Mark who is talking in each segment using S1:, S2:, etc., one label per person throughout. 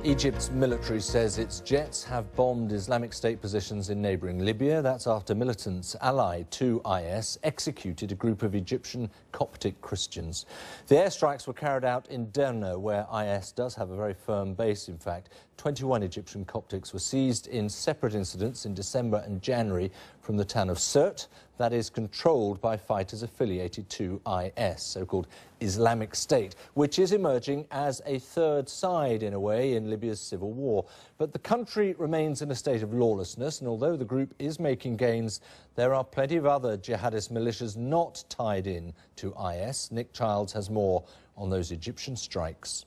S1: Egypt's military says its jets have bombed Islamic State positions in neighbouring Libya. That's after militants allied to IS executed a group of Egyptian Coptic Christians. The airstrikes were carried out in Derna, where IS does have a very firm base, in fact. 21 Egyptian Coptics were seized in separate incidents in December and January from the town of Sirte, that is controlled by fighters affiliated to IS, so-called Islamic State, which is emerging as a third side, in a way, in Libya's civil war. But the country remains in a state of lawlessness, and although the group is making gains, there are plenty of other jihadist militias not tied in to IS. Nick Childs has more on those Egyptian strikes.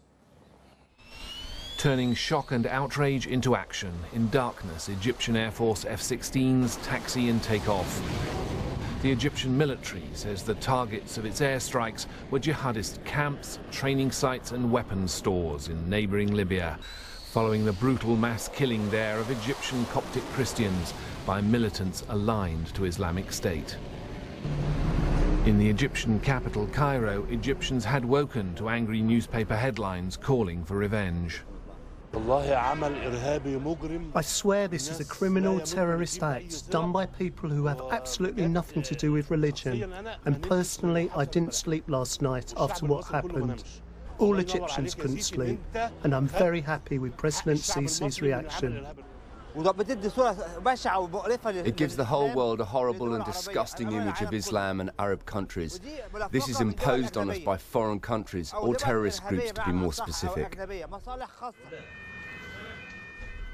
S2: Turning shock and outrage into action. In darkness, Egyptian Air Force F-16s taxi and take off. The Egyptian military says the targets of its airstrikes were jihadist camps, training sites and weapons stores in neighbouring Libya, following the brutal mass killing there of Egyptian Coptic Christians by militants aligned to Islamic State. In the Egyptian capital, Cairo, Egyptians had woken to angry newspaper headlines calling for revenge.
S3: I swear this is a criminal terrorist act done by people who have absolutely nothing to do with religion. And personally, I didn't sleep last night after what happened. All Egyptians couldn't sleep, and I'm very happy with President Sisi's reaction.
S4: It gives the whole world a horrible and disgusting image of Islam and Arab countries. This is imposed on us by foreign countries, or terrorist groups to be more specific.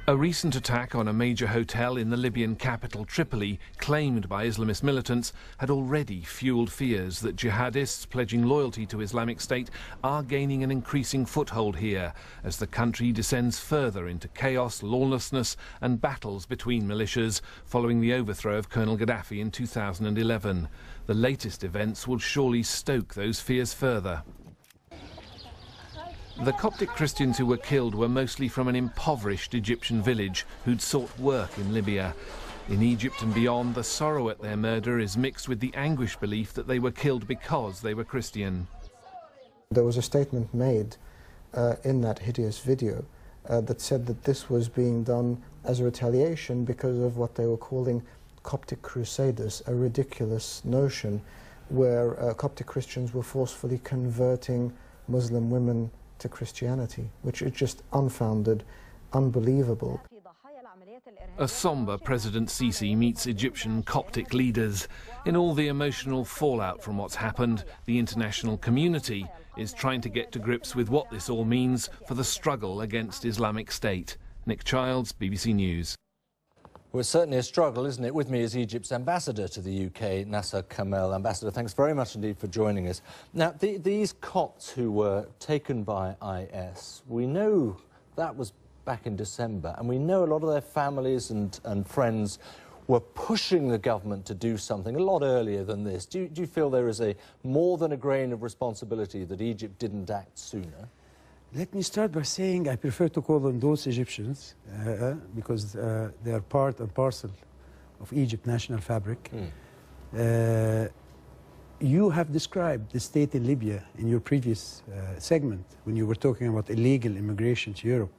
S2: A recent attack on a major hotel in the Libyan capital Tripoli, claimed by Islamist militants, had already fueled fears that jihadists pledging loyalty to Islamic State are gaining an increasing foothold here as the country descends further into chaos, lawlessness and battles between militias following the overthrow of Colonel Gaddafi in 2011. The latest events will surely stoke those fears further. The Coptic Christians who were killed were mostly from an impoverished Egyptian village who'd sought work in Libya. In Egypt and beyond, the sorrow at their murder is mixed with the anguished belief that they were killed because they were Christian.
S5: There was a statement made in that hideous video that said that this was being done as a retaliation because of what they were calling Coptic crusaders, a ridiculous notion where Coptic Christians were forcefully converting Muslim women to Christianity, which is just unfounded, unbelievable.
S2: A sombre President Sisi meets Egyptian Coptic leaders. In all the emotional fallout from what's happened, the international community is trying to get to grips with what this all means for the struggle against Islamic State. Nick Childs, BBC News.
S1: Well, it's certainly a struggle, isn't it? With me is Egypt's ambassador to the UK, Nasser Kamel. Ambassador, thanks very much indeed for joining us. Now, these Copts who were taken by IS, we know that was back in December, and we know a lot of their families and friends were pushing the government to do something a lot earlier than this. Do you feel there is more than a grain of responsibility that Egypt didn't act sooner?
S6: Let me start by saying I prefer to call them those Egyptians because they are part and parcel of Egypt's national fabric. You have described the state in Libya in your previous segment when you were talking about illegal immigration to Europe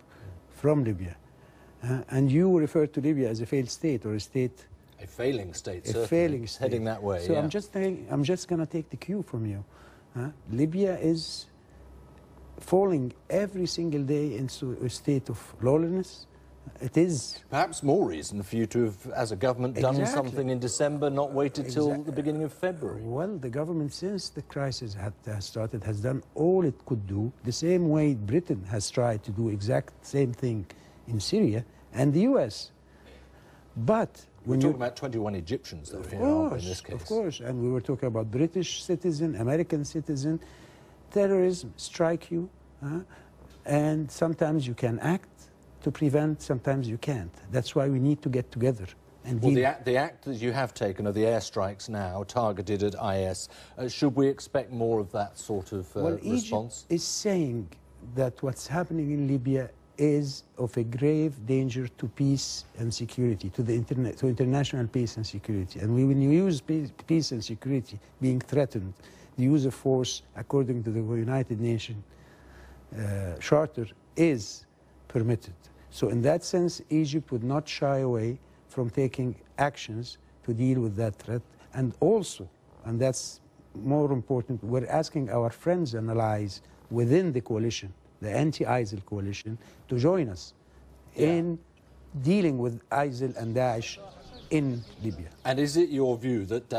S6: from Libya. And you referred to Libya as a failed state or a state...
S1: A failing state,
S6: certainly. A failing state.
S1: Heading that way,
S6: So
S1: yeah.
S6: I'm just going to take the cue from you. Libya is falling every single day into a state of lawlessness. It is...
S1: Perhaps more reason for you to have, as a government, done something in December, not waited till the beginning of February.
S6: Well, the government, since the crisis has started, has done all it could do, the same way Britain has tried to do exact same thing in Syria and the US. But
S1: when you're talking about 21 Egyptians, though, here, in this case.
S6: Of course, and we were talking about British citizen, American citizen. Terrorism strike you, and sometimes you can act to prevent, sometimes you can't. That's why we need to get together. And
S1: well, the act that you have taken of the airstrikes now targeted at IS, should we expect more of that sort of response?
S6: Egypt is saying that what's happening in Libya is of a grave danger to peace and security, to international peace and security. And when you use peace and security being threatened, the use of force, according to the United Nations Charter, is permitted. So in that sense, Egypt would not shy away from taking actions to deal with that threat. And also, and that's more important, we're asking our friends and allies within the coalition, the anti-ISIL coalition, to join us in dealing with ISIL and Daesh in Libya.
S1: And is it your view that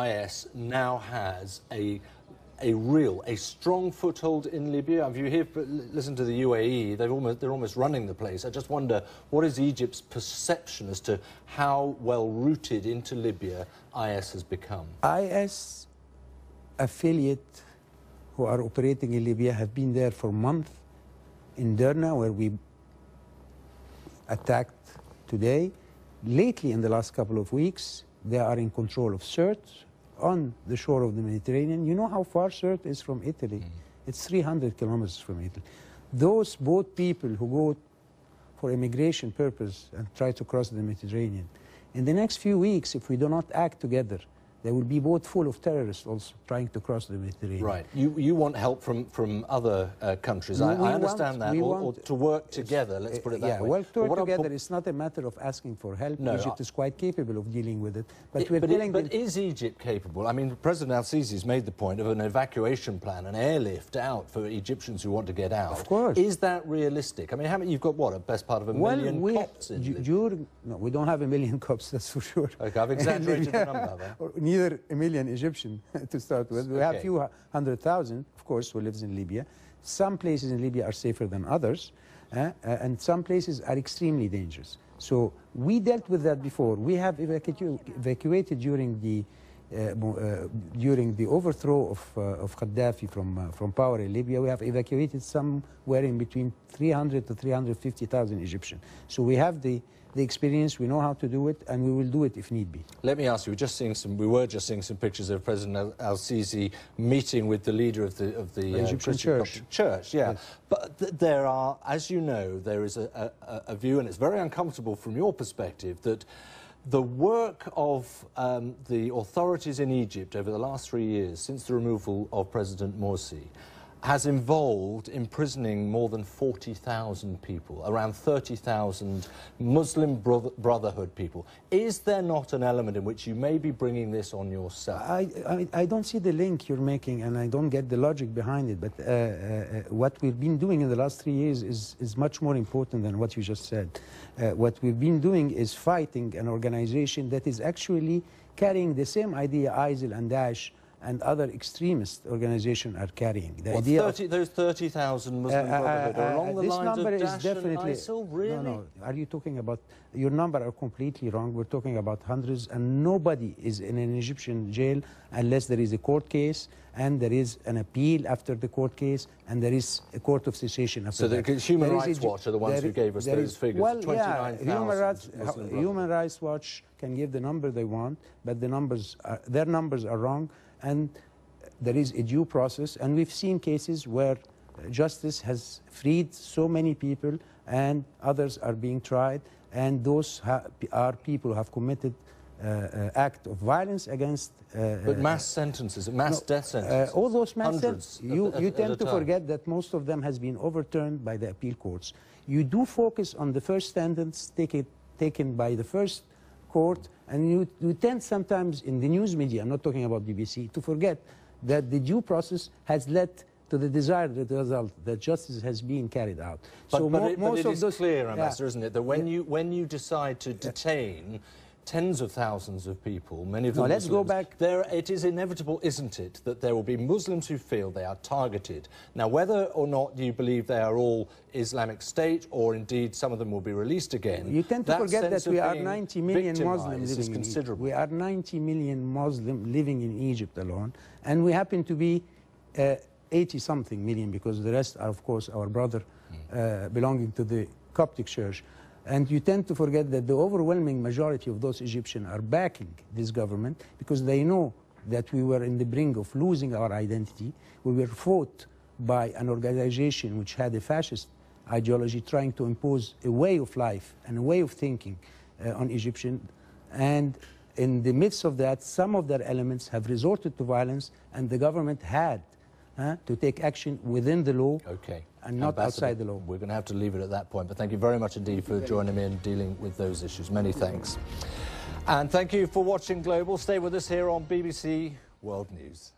S1: IS now has a strong foothold in Libya? If you listen to the UAE, they're almost running the place. I just wonder, what is Egypt's perception as to how well rooted into Libya IS has become?
S6: IS affiliate who are operating in Libya have been there for months. In Derna, where we attacked today, lately in the last couple of weeks, they are in control of Sirte, on the shore of the Mediterranean. You know how far Sirte is from Italy? It's 300 kilometers from Italy. Those boat people who go for immigration purpose and try to cross the Mediterranean, in the next few weeks, if we do not act together, there will be a boat full of terrorists also trying to cross the Mediterranean.
S1: Right. You want help from other countries. I understand that. Or to work together, let's put it that way.
S6: Yeah, work together. It's not a matter of asking for help.
S1: No,
S6: Egypt is quite capable of dealing with it. But
S1: is Egypt capable? I mean, President al-Sisi's made the point of an evacuation plan, an airlift out for Egyptians who want to get out.
S6: Of course.
S1: Is that realistic? I mean, you've got, what, a best part of a million Copts in Libya?
S6: No, we don't have a million Copts, that's for sure.
S1: Okay, I've exaggerated the number, though.
S6: Neither a million Egyptian to start with. We have a few 100,000, of course, who lives in Libya. Some places in Libya are safer than others, and some places are extremely dangerous. So we dealt with that before. We have evacuated during the overthrow of Gaddafi from power in Libya. We have evacuated somewhere in between 300 to 350,000 Egyptians. So we have the experience, we know how to do it, and we will do it if need be.
S1: Let me ask you, we were just seeing some pictures of President al-Sisi meeting with the leader of the
S6: Egyptian
S1: church. Yeah.
S6: Yes.
S1: But there are, as you know, there is a view, and it's very uncomfortable from your perspective, that the work of the authorities in Egypt over the last 3 years, since the removal of President Morsi, has involved imprisoning more than 40,000 people, around 30,000 Muslim Brotherhood people. Is there not an element in which you may be bringing this on yourself?
S6: I don't see the link you're making, and I don't get the logic behind it, but what we've been doing in the last 3 years is much more important than what you just said. What we've been doing is fighting an organization that is actually carrying the same idea ISIL and Daesh and other extremist organizations are carrying.
S1: Those 30,000 Muslim Brotherhood are along the lines of Daesh and ISIL, really?
S6: No. Are you talking about... Your number are completely wrong. We're talking about hundreds, and nobody is in an Egyptian jail unless there is a court case, and there is an appeal after the court case, and there is a court of cessation after that.
S1: So the Human Rights Watch are the ones who gave us those figures,
S6: well,
S1: 29,000
S6: Human Rights Watch can give the number they want, but their numbers are wrong. And there is a due process, and we've seen cases where justice has freed so many people and others are being tried, and those are people who have committed act of violence against...
S1: but mass sentences, death sentences.
S6: All those mass
S1: sentences.
S6: You tend to forget that most of them has been overturned by the appeal courts. You do focus on the first sentence taken by the first court, and you tend sometimes in the news media, I'm not talking about BBC, to forget that the due process has led to the desired result, that justice has been carried out.
S1: But it is clear, Ambassador, isn't it, that when you decide to detain tens of thousands of people, many of them
S6: Muslims, let's go back.
S1: It is inevitable, isn't it, that there will be Muslims who feel they are targeted. Now, whether or not you believe they are all Islamic State, or indeed some of them will be released again,
S6: you tend to forget that we are 90 million Muslims living in
S1: Egypt.
S6: We are 90 million Muslims living in Egypt alone, and we happen to be 80-something million, because the rest are, of course, our brother belonging to the Coptic Church. And you tend to forget that the overwhelming majority of those Egyptians are backing this government because they know that we were in the brink of losing our identity. We were fought by an organization which had a fascist ideology trying to impose a way of life and a way of thinking on Egyptians. And in the midst of that, some of their elements have resorted to violence, and the government had to take action within the law and not
S1: Ambassador,
S6: outside the law.
S1: We're going to have to leave it at that point, but thank you very much indeed for joining me and dealing with those issues. Many thanks. And thank you for watching Global. Stay with us here on BBC World News.